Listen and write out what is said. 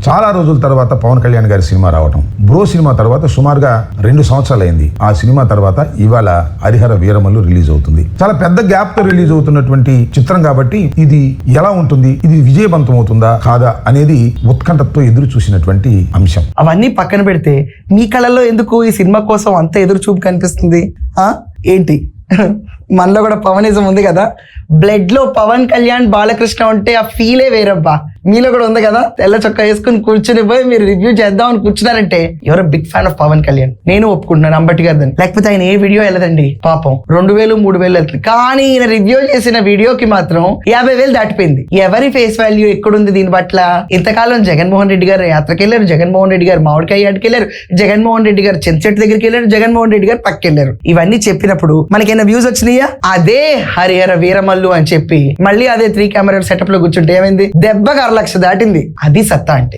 చాలా రోజుల తర్వాత పవన్ కళ్యాణ్ గారి సినిమా రావటం, బ్రో సినిమా తర్వాత సుమారుగా 2 సంవత్సరాలు అయింది. ఆ సినిమా తర్వాత ఇవాళ హరిహర వీరమల్లు రిలీజ్ అవుతుంది. చాలా పెద్ద గ్యాప్ తో రిలీజ్ అవుతున్నటువంటి చిత్రం కాబట్టి ఇది ఎలా ఉంటుంది, ఇది విజయవంతం అవుతుందా కాదా అనేది ఉత్కంఠతో ఎదురు చూసినటువంటి అంశం. అవన్నీ పక్కన పెడితే మీ కళల్లో ఎందుకు ఈ సినిమా కోసం అంత ఎదురు చూపు కనిపిస్తుంది? ఏంటి మనలో కూడా పవనిజం ఉంది కదా, బ్లడ్ లో పవన్ కళ్యాణ్ బాలకృష్ణ ఉంటే ఆ ఫీలే వేరబ్బా. మీలో కూడా ఉంది కదా, తెల్ల చొక్కా వేసుకుని కూర్చుని పోయి మీరు రివ్యూ చేద్దాం అని కూర్చున్నారంటే ఎవరో big fan of Pawan Kalyan. నేను ఒప్పుకుంటున్నాను అంబటి గారిని, లేకపోతే ఆయన ఏ వీడియో వెళ్ళదండి పాపం, 2,000-3,000 వెళ్తుంది. కానీ ఈయన రివ్యూ చేసిన వీడియోకి మాత్రం 50,000 దాటిపోయింది. ఎవరి ఫేస్ వాల్యూ ఎక్కడుంది దీని పట్ల? ఇంతకాలం జగన్మోహన్ రెడ్డి గారు యాత్రకి వెళ్ళారు, జగన్మోహన్ రెడ్డి గారు మామిడికాయ యాడికి వెళ్ళారు, జగన్మోహన్ రెడ్డి గారు చెంచెట్టు దగ్గరికి వెళ్ళారు, జగన్మోహన్ రెడ్డి గారు పక్కకి వెళ్ళారు. ఇవన్నీ చెప్పినప్పుడు మనకైనా వ్యూస్ వచ్చినాయా? అదే హరిహర వీరమల్లు అని చెప్పి మళ్ళీ అదే 3 కెమెరా సెటప్ లో కూర్చుంటే ఏమైంది? దెబ్బగా 6 లక్షలు దాటింది. అది సత్తా అంటే.